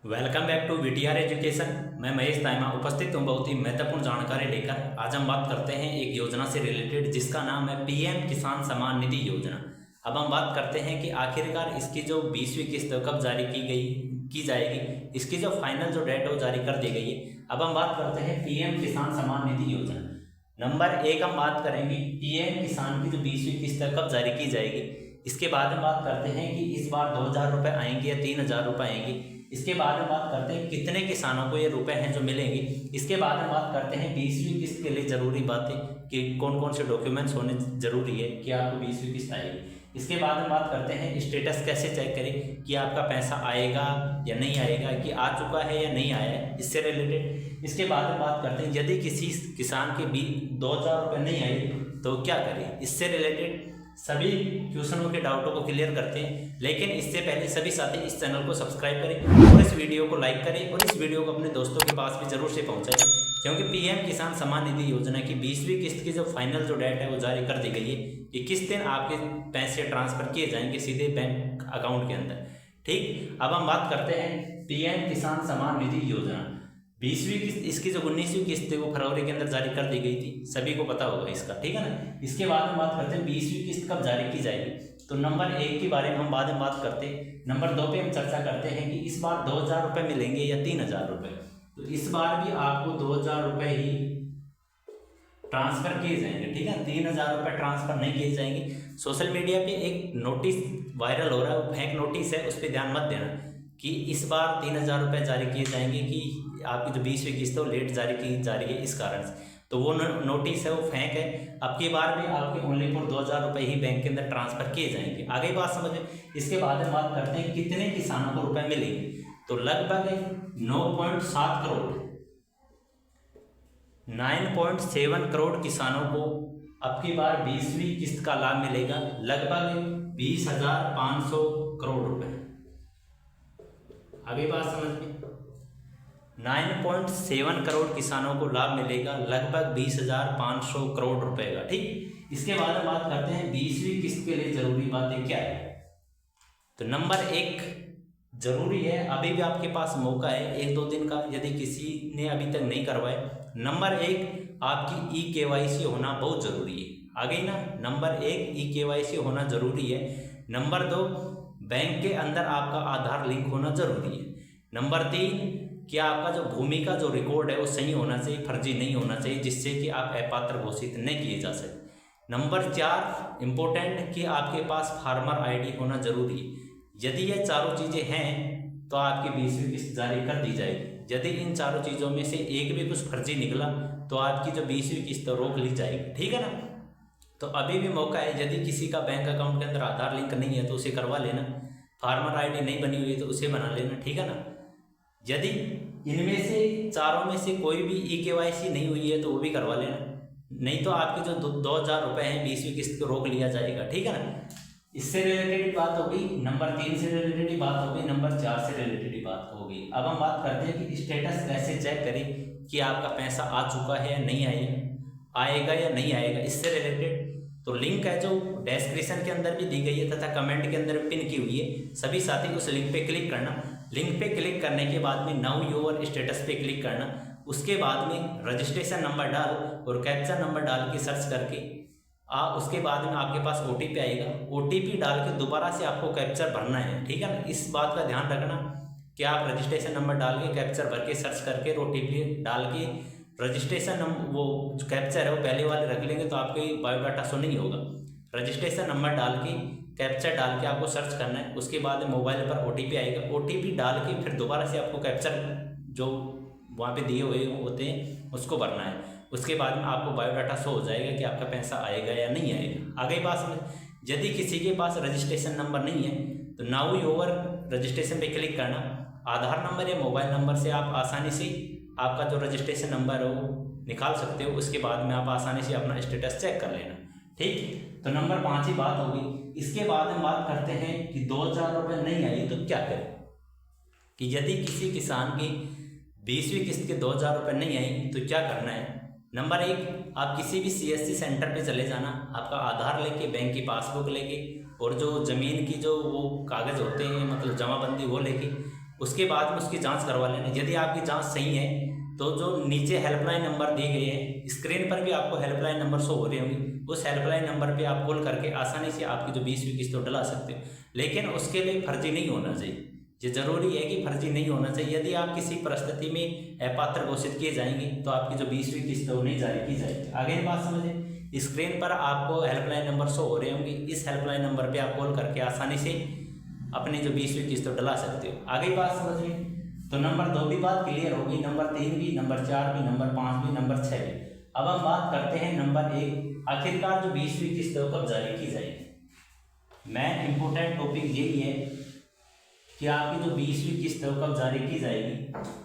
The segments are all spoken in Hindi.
Welcome back to VTR education. मैं महेश ताइमा उपस्थित हूँ बहुत ही महत्वपूर्ण जानकारी लेकर। आज हम बात करते हैं एक योजना से रिलेटेड जिसका नाम है पीएम किसान सम्मान निधि योजना। अब हम बात करते हैं कि आखिरकार इसकी जो 20वीं किस्त कब जारी की जाएगी, इसकी जो फाइनल जो डेट है वो जारी कर दी गई है। अब हम बात करते हैं पीएम किसान सम्मान निधि योजना। नंबर एक हम बात करेंगे पीएम किसान की जो 20वीं किस्त कब जारी की जाएगी। इसके बाद हम बात करते हैं कि इस बार 2,000 रुपये आएंगे या 3,000 रुपये आएंगे। इसके बाद हम बात करते हैं कितने किसानों को ये रुपए हैं जो मिलेंगे। इसके बाद हम बात करते हैं 20वीं किस्त के लिए ज़रूरी बातें कि कौन कौन से डॉक्यूमेंट्स होने ज़रूरी है कि आपको 20वीं किस्त आएगी। इसके बाद हम बात करते हैं स्टेटस कैसे चेक करें कि आपका पैसा आएगा या नहीं आएगा, कि आ चुका है या नहीं आया है, इससे रिलेटेड। इसके बाद हम बात करते हैं यदि किसी किसान के भी 2,000 रुपये नहीं आए तो क्या करें, इससे रिलेटेड सभी क्वेश्चनों के डाउटों को क्लियर करते हैं। लेकिन इससे पहले सभी साथी इस चैनल को सब्सक्राइब करें और इस वीडियो को लाइक करें और इस वीडियो को अपने दोस्तों के पास भी जरूर से पहुंचाएं, क्योंकि पीएम किसान सम्मान निधि योजना की 20वीं किस्त की जो फाइनल जो डेट है वो जारी कर दी गई है कि किस दिन आपके पैसे ट्रांसफर किए जाएंगे सीधे बैंक अकाउंट के अंदर। ठीक, अब हम बात करते हैं पीएम किसान सम्मान निधि योजना 20वीं किस्त। इसकी जो 19वीं किस्त थी वो फरवरी के अंदर जारी कर दी गई थी, सभी को पता होगा इसका, ठीक है ना। इसके बाद हम बात करते हैं 20वीं किस्त कब जारी की जाएगी। तो नंबर एक के बारे में हम बाद में बात करते हैं। नंबर दो पे हम चर्चा करते हैं कि इस बार 2,000 रुपये मिलेंगे या 3,000 रुपये। तो इस बार भी आपको 2,000 रुपये ही ट्रांसफर किए जाएंगे, ठीक है। 3,000 रुपये ट्रांसफर नहीं किए जाएंगे। सोशल मीडिया पे एक नोटिस वायरल हो रहा है, वो फेक नोटिस है, उस पर ध्यान मत देना कि इस बार 3,000 रुपये जारी किए जाएंगे कि आपकी जो 20वीं किस्त है वो लेट जारी की जा रही है इस कारण से। तो वो नोटिस है वो फेक है। अब की बार भी आपके ओनली फॉर 2,000 रुपये ही बैंक के अंदर ट्रांसफर किए जाएंगे। आगे बात समझें। इसके बाद हम बात करते हैं कितने किसानों को रुपए मिलेंगे। तो लगभग 9.7 करोड़ 9.7 करोड़ किसानों को अब की बार 20वीं किस्त का लाभ मिलेगा, लगभग 20,500 करोड़ रुपए। आगे बात समझ में। 9.7 करोड़ किसानों को लाभ मिलेगा, लगभग 20,500 करोड़ रुपए का। ठीक, इसके बाद हम बात करते हैं 20वीं किस्त के लिए जरूरी बातें क्या है। तो नंबर एक जरूरी है, अभी भी आपके पास मौका है 1-2 दिन का, यदि किसी ने अभी तक नहीं करवाए। नंबर एक, आपकी ई-KYC होना बहुत जरूरी है। आगे ना, नंबर एक ई-KYC होना जरूरी है। नंबर दो, बैंक के अंदर आपका आधार लिंक होना जरूरी है। नंबर तीन, कि आपका जो भूमि का जो रिकॉर्ड है वो सही होना चाहिए, फर्जी नहीं होना चाहिए, जिससे कि आप अपात्र घोषित नहीं किए जा सकते। नंबर चार इंपॉर्टेंट, कि आपके पास फार्मर आईडी होना जरूरी है। यदि ये चारों चीज़ें हैं तो आपकी 20वीं किस्त जारी कर दी जाएगी। यदि इन चारों चीज़ों में से एक भी कुछ फर्जी निकला तो आपकी जो 20वीं किस्त रोक ली जाएगी, ठीक है ना। तो अभी भी मौका है, यदि किसी का बैंक अकाउंट के अंदर आधार लिंक नहीं है तो उसे करवा लेना, फार्मर आईडी नहीं बनी हुई है तो उसे बना लेना, ठीक है ना। यदि इनमें से चारों में से कोई भी ई-KYC नहीं हुई है तो वो भी करवा लेना, नहीं तो आपके जो 2,000 रुपये हैं 20वीं किस्त को रोक लिया जाएगा, ठीक है ना। इससे रिलेटेड बात हो गई। नंबर 3 से रिलेटेड बात हो गई, नंबर 4 से रिलेटेड बात हो गई। अब हम बात करते हैं कि स्टेटस कैसे चेक करें कि आपका पैसा आ चुका है या नहीं आएगा या नहीं आएगा, इससे रिलेटेड। तो लिंक है जो डिस्क्रिप्शन के अंदर भी दी गई है तथा कमेंट के अंदर पिन की हुई है, सभी साथी उस लिंक पे क्लिक करना। लिंक पे क्लिक करने के बाद में नाउ योर स्टेटस पे क्लिक करना। उसके बाद में रजिस्ट्रेशन नंबर डाल और कैप्चा नंबर डाल के सर्च करके उसके बाद में आपके पास OTP आएगा। OTP डाल के दोबारा से आपको कैप्चर भरना है, ठीक है ना। इस बात का ध्यान रखना कि आप रजिस्ट्रेशन नंबर डाल के कैप्चर भर के सर्च करके OTP डाल के रजिस्ट्रेशन वो जो कैप्चर है वो पहले वाले रख लेंगे तो आपके बायोडाटा शो नहीं होगा। रजिस्ट्रेशन नंबर डाल के कैप्चर डाल के आपको सर्च करना है। उसके बाद मोबाइल पर OTP आएगा, OTP डाल के फिर दोबारा से आपको कैप्चर जो वहाँ पे दिए हुए होते हैं उसको भरना है। उसके बाद में आपको बायोडाटा शो हो जाएगा कि आपका पैसा आएगा या नहीं आएगा। आगे बात समझ। यदि किसी के पास रजिस्ट्रेशन नंबर नहीं है तो नाउ योर रजिस्ट्रेशन पे क्लिक करना। आधार नंबर या मोबाइल नंबर से आप आसानी से आपका जो रजिस्ट्रेशन नंबर है वो निकाल सकते हो। उसके बाद में आप आसानी से अपना स्टेटस चेक कर लेना, ठीक। तो नंबर 5 ही बात हो गई। इसके बाद हम बात करते हैं कि 2,000 रुपये नहीं आई तो क्या करें। कि यदि किसी किसान की 20वीं किस्त के 2,000 रुपये नहीं आई तो क्या करना है। नंबर एक, आप किसी भी CSC सेंटर पे चले जाना, आपका आधार लेके, बैंक की पासबुक लेके और जो ज़मीन की जो वो कागज़ होते हैं मतलब जमाबंदी वो लेके उसके बाद में उसकी जांच करवा लेना। यदि आपकी जांच सही है तो जो नीचे हेल्पलाइन नंबर दिए गए हैं, स्क्रीन पर भी आपको हेल्पलाइन नंबर शो हो रही होंगी, उस हेल्पलाइन नंबर पे आप कॉल करके आसानी से आपकी जो 20वीं किस्त डला सकते हो। लेकिन उसके लिए फर्जी नहीं होना चाहिए, ये जरूरी है कि फर्जी नहीं होना चाहिए। यदि आप किसी परिस्थिति में अपात्र घोषित किए जाएंगे तो आपकी जो 20वीं किस्त है वो नहीं जारी की जाएगी। आगे बात समझे, स्क्रीन पर आपको हेल्पलाइन नंबर शो हो रहे होंगे, इस हेल्पलाइन नंबर पे आप कॉल करके आसानी से अपनी जो 20वीं किस्त डला सकते हो। आगे बात समझ में, तो नंबर 2 भी बात क्लियर होगी, नंबर 3 भी, नंबर 4 भी, नंबर 5 भी, नंबर 6 भी। अब हम बात करते हैं नंबर 1, आखिरकार जो 20वीं किस्त है कब जारी की जाएगी। मेन इंपोर्टेंट टॉपिक यही है कि आपकी जो 20वीं किस्त है वो कब जारी की जाएगी,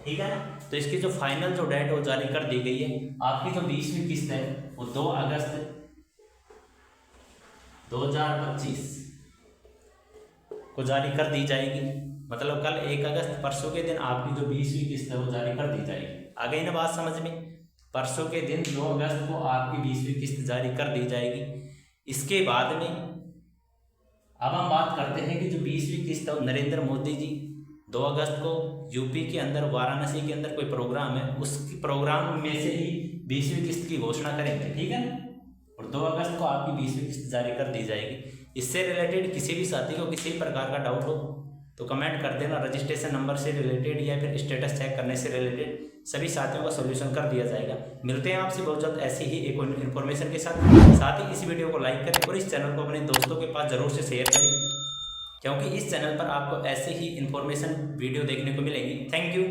ठीक है ना। तो इसकी जो फाइनल जो डेट वो जारी कर दी गई है। आपकी जो 20वीं किस्त है वो 2 अगस्त 2025 को जारी कर दी जाएगी। मतलब कल 1 अगस्त परसों के दिन आपकी जो 20वीं किस्त है वो जारी कर दी जाएगी। आ गई ना बात समझ में, परसों के दिन 2 अगस्त को आपकी 20वीं किस्त जारी कर दी जाएगी। इसके बाद में अब हम बात करते हैं कि जो 20वीं किस्त है नरेंद्र मोदी जी 2 अगस्त को यूपी के अंदर वाराणसी के अंदर कोई प्रोग्राम है, उस प्रोग्राम में से ही 20वीं किस्त की घोषणा करेंगे, ठीक है ना। और 2 अगस्त को आपकी 20वीं किस्त जारी कर दी जाएगी। इससे रिलेटेड किसी भी साथी को किसी भी प्रकार का डाउट हो तो कमेंट कर देना। रजिस्ट्रेशन नंबर से रिलेटेड या फिर स्टेटस चेक करने से रिलेटेड सभी साथियों का सॉल्यूशन कर दिया जाएगा। मिलते हैं आपसे बहुत जल्द ऐसी ही एक इन्फॉर्मेशन के साथ ही इस वीडियो को लाइक करें और इस चैनल को अपने दोस्तों के पास जरूर से शेयर करें, क्योंकि इस चैनल पर आपको ऐसे ही इन्फॉर्मेशन वीडियो देखने को मिलेंगी। Thank you.